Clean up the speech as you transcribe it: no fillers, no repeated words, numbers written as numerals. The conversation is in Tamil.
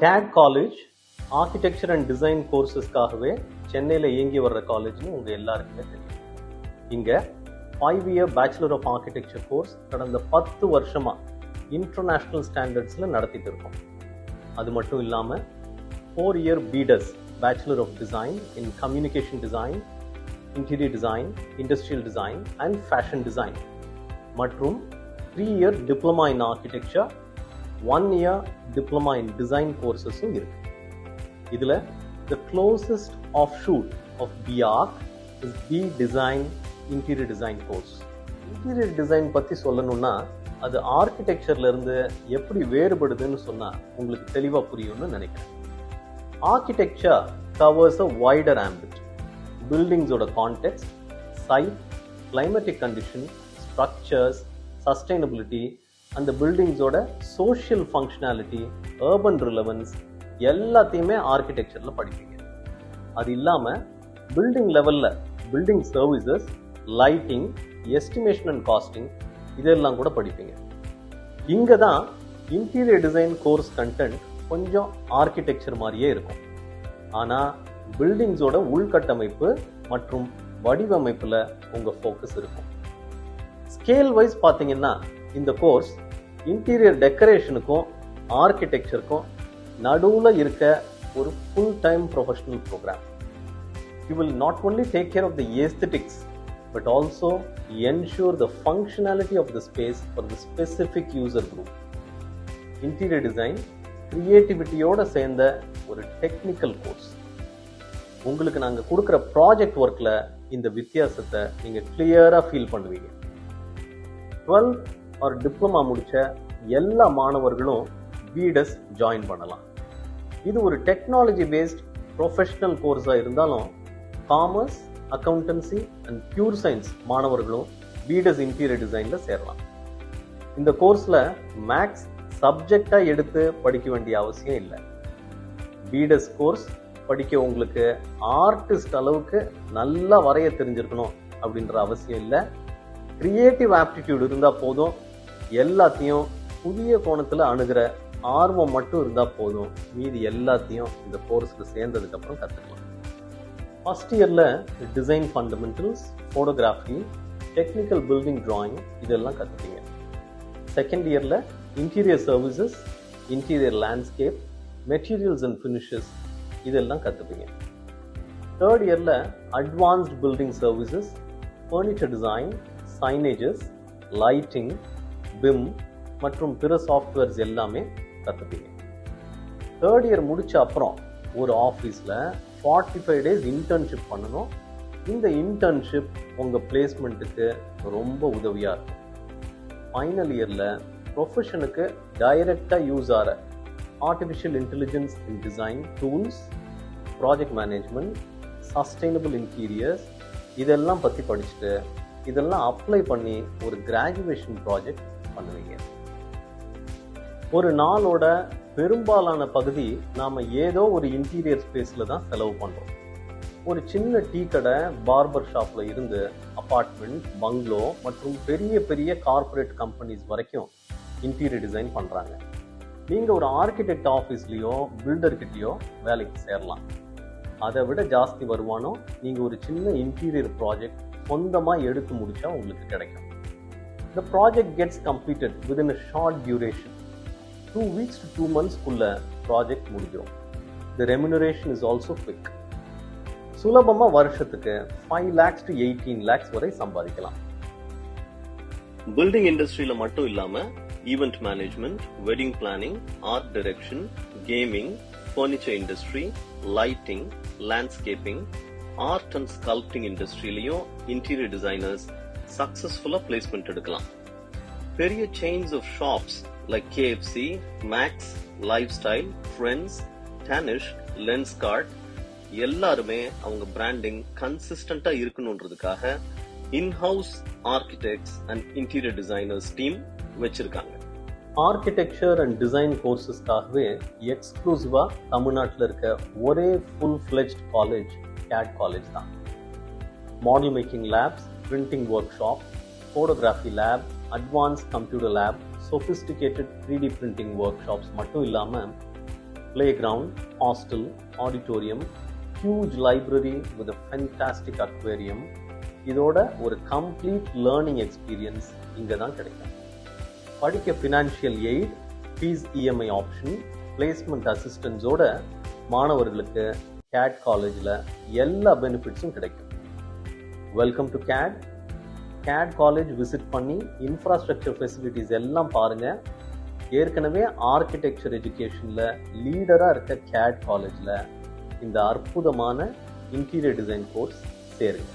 CAAD college architecture and design கோர்சஸ்க்காகவே சென்னையில் இயங்கி வர்ற காலேஜ்னு உங்கள் எல்லாருக்குமே தெரியும். இங்கே 5-year Bachelor of Architecture course கடந்த 10 வருஷமாக இன்டர்நேஷ்னல் ஸ்டாண்டர்ட்ஸில் நடத்திட்டு இருக்கோம். அது மட்டும் இல்லாமல் 4-year B.Des Bachelor of Design in Communication Design, Interior Design, Industrial Design and Fashion Design மற்றும் 3-year Diploma in Architecture, 1-year Diploma in Design கோர்சஸும் இருக்கு. இதில் the closest offshoot of B.Arch is B.Design Interior Design course. Interior Design பற்றி சொல்லணும்னா அது ஆர்கிடெக்சர்ல இருந்து எப்படி வேறுபடுதுன்னு சொன்னா உங்களுக்கு தெளிவா புரியும்னு நினைக்கிறேன். Architecture covers a wider ambit. பில்டிங்ஸோட context, site, climatic condition, structures, sustainability, அந்த பில்டிங்ஸோட சோஷியல் ஃபங்க்ஷனாலிட்டி, அர்பன் ரிலவன்ஸ் எல்லாத்தையுமே ஆர்கிடெக்சர்ல படிப்பீங்க. அது இல்லாம பில்டிங் லெவல்ல building services, lighting, estimation and costing இதெல்லாம் கூட படிப்பீங்க. இங்கே தான் இன்டீரியர் டிசைன் கோர்ஸ் கண்டென்ட் கொஞ்சம் ஆர்கிடெக்சர் மாதிரியே இருக்கும். ஆனால் பில்டிங்ஸோட உள்கட்டமைப்பு மற்றும் வடிவமைப்பில் உங்கள் ஃபோக்கஸ் இருக்கும். ஸ்கேல் வைஸ் பார்த்தீங்கன்னா இந்த கோர்ஸ் இன்டீரியர் டெக்கரேஷனுக்கும் ஆர்கிடெக்சருக்கும் நடுவில் இருக்க ஒரு full time professional program. You will not only take care of the aesthetics but also ensure the functionality of the space for the specific user group. Interior design creativity-யோட சேர்ந்த ஒரு டெக்னிக்கல் கோர்ஸ். உங்களுக்கு நாங்கள் கொடுக்குற ப்ராஜெக்ட் ஒர்க்கில் இந்த வித்தியாசத்தை நீங்கள் கிளியராக ஃபீல் பண்ணுவீங்க. 12th ஆர் டிப்ளமா முடித்த எல்லா மாணவர்களும் B.Des ஜாயின் பண்ணலாம். இது ஒரு டெக்னாலஜி பேஸ்ட் ப்ரொஃபஷனல் கோர்ஸாக இருந்தாலும் commerce, accountancy and pure science மாணவர்களும் B.Des இன்டீரியர் டிசைன்ல சேரலாம். இந்த கோர்ஸ்ல மேக்ஸ் சப்ஜெக்டா எடுத்து படிக்க வேண்டிய அவசியம் இல்லை. B.Des கோர்ஸ் படிக்க உங்களுக்கு ஆர்டிஸ்ட் அளவுக்கு நல்லா வரைய தெரிஞ்சிருக்கணும் அப்படின்ற அவசியம் இல்லை. கிரியேட்டிவ் ஆப்டிடியூட் இருந்தா போதும். எல்லாத்தையும் புதிய கோணத்துல அணுகிற ஆர்வம் மட்டும் இருந்தா போதும். மீதி எல்லாத்தையும் இந்த கோர்ஸ்க்கு சேர்ந்ததுக்கு அப்புறம் கத்துக்கலாம். ஃபர்ஸ்ட் இயரில் design fundamentals, photography, technical building drawing இதெல்லாம் கற்றுப்பீங்க. செகண்ட் இயரில் interior services, interior landscape, materials and finishes இதெல்லாம் கற்றுப்பீங்க. தேர்ட் இயரில் advanced building services, furniture design, signages, lighting, BIM மற்றும் பிற சாஃப்ட்வேர்ஸ் எல்லாமே கற்றுப்பீங்க. தேர்ட் இயர் முடித்த அப்புறம் ஒரு ஆஃபீஸில் 45 days இன்டர்ன்ஷிப் பண்ணணும். இந்த இன்டர்ன்ஷிப் உங்கள் பிளேஸ்மெண்ட்டுக்கு ரொம்ப உதவியாக இருக்கும். ஃபைனல் இயரில் ப்ரொஃபஷனுக்கு டைரக்டாக யூஸ் ஆகிற ஆர்டிஃபிஷியல் இன்டெலிஜென்ஸ் இன் design tools, project management, sustainable interiors இதெல்லாம் பற்றி படிச்சுட்டு இதெல்லாம் அப்ளை பண்ணி ஒரு கிராஜுவேஷன் ப்ராஜெக்ட் பண்ணுவீங்க. ஒரு நாளோட பெரும்பாலான பகுதி நாம் ஏதோ ஒரு இன்டீரியர் ஸ்பேஸில் தான் செலவு பண்ணுறோம். ஒரு சின்ன டீ கடை, பார்பர் ஷாப்பில் இருந்து அப்பார்ட்மெண்ட், பங்களோ மற்றும் பெரிய பெரிய கார்பரேட் கம்பெனிஸ் வரைக்கும் இன்டீரியர் டிசைன் பண்ணுறாங்க. நீங்கள் ஒரு ஆர்கிடெக்ட் ஆஃபீஸ்லேயோ பில்டர்கிட்டையோ வேலைக்கு சேரலாம். அதை விட ஜாஸ்தி வருமானம் நீங்கள் ஒரு சின்ன இன்டீரியர் ப்ராஜெக்ட் சொந்தமாக எடுத்து முடித்தா உங்களுக்கு கிடைக்கும். The project gets completed within a short duration. 2 weeks to 2 months குள்ள ப்ராஜெக்ட் முடிஞ்சிடும். The remuneration is also quick. சுலபமா வருஷத்துக்கு 5 lakhs to 18 lakhs வரை சம்பாதிக்கலாம். பில்டிங் இண்டஸ்ட்ரியில மட்டும் இல்லாம event management, wedding planning, art direction, gaming, furniture industry, lighting, landscaping, art and sculpting இண்டஸ்ட்ரியிலையும் இன்டீரியர் டிசைனர்ஸ் சக்சஸ்ஃபுல்லா பிளேஸ்மெண்ட் எடுக்கலாம். பெரிய chains of shops like KFC, Max, Lifestyle, Friends, Tanish, Lenskart எல்லாருமே அவங்க பிராண்டிங் கன்சிஸ்டண்டா இருக்கணும்ன்றதுக்காக in house architects and interior designers team வச்சிருக்காங்க. ஆர்கிடெக்சர் அண்ட் டிசைன் கோர்சஸ்க்காகவே எக்ஸ்க்ளூசிவா தமிழ்நாட்டில் இருக்க ஒரே full fledged college CAAD college தான். Model making labs, printing workshop, photography lab, advance computer lab, sophisticated 3D printing workshops மட்டும் இல்லாமல் playground, hostel, auditorium, huge library with a fantastic aquarium. இதோட ஒரு கம்ப்ளீட் லேர்னிங் எக்ஸ்பீரியன்ஸ் இங்கே தான் கிடைக்கும். படிக்க financial aid, fees EMI option, placement அசிஸ்டன்ஸோட மாணவர்களுக்கு CAAD காலேஜில் எல்லா பெனிஃபிட்ஸும் கிடைக்கும். Welcome to CAAD. CAAD college visit பண்ணி இன்ஃப்ராஸ்ட்ரக்சர் ஃபெசிலிட்டிஸ் எல்லாம் பாருங்கள். ஏற்கனவே ஆர்கிடெக்சர் எஜுகேஷனில் லீடராக இருக்க CAAD காலேஜில் இந்த அற்புதமான இன்டீரியர் டிசைன் கோர்ஸ் சேருங்க.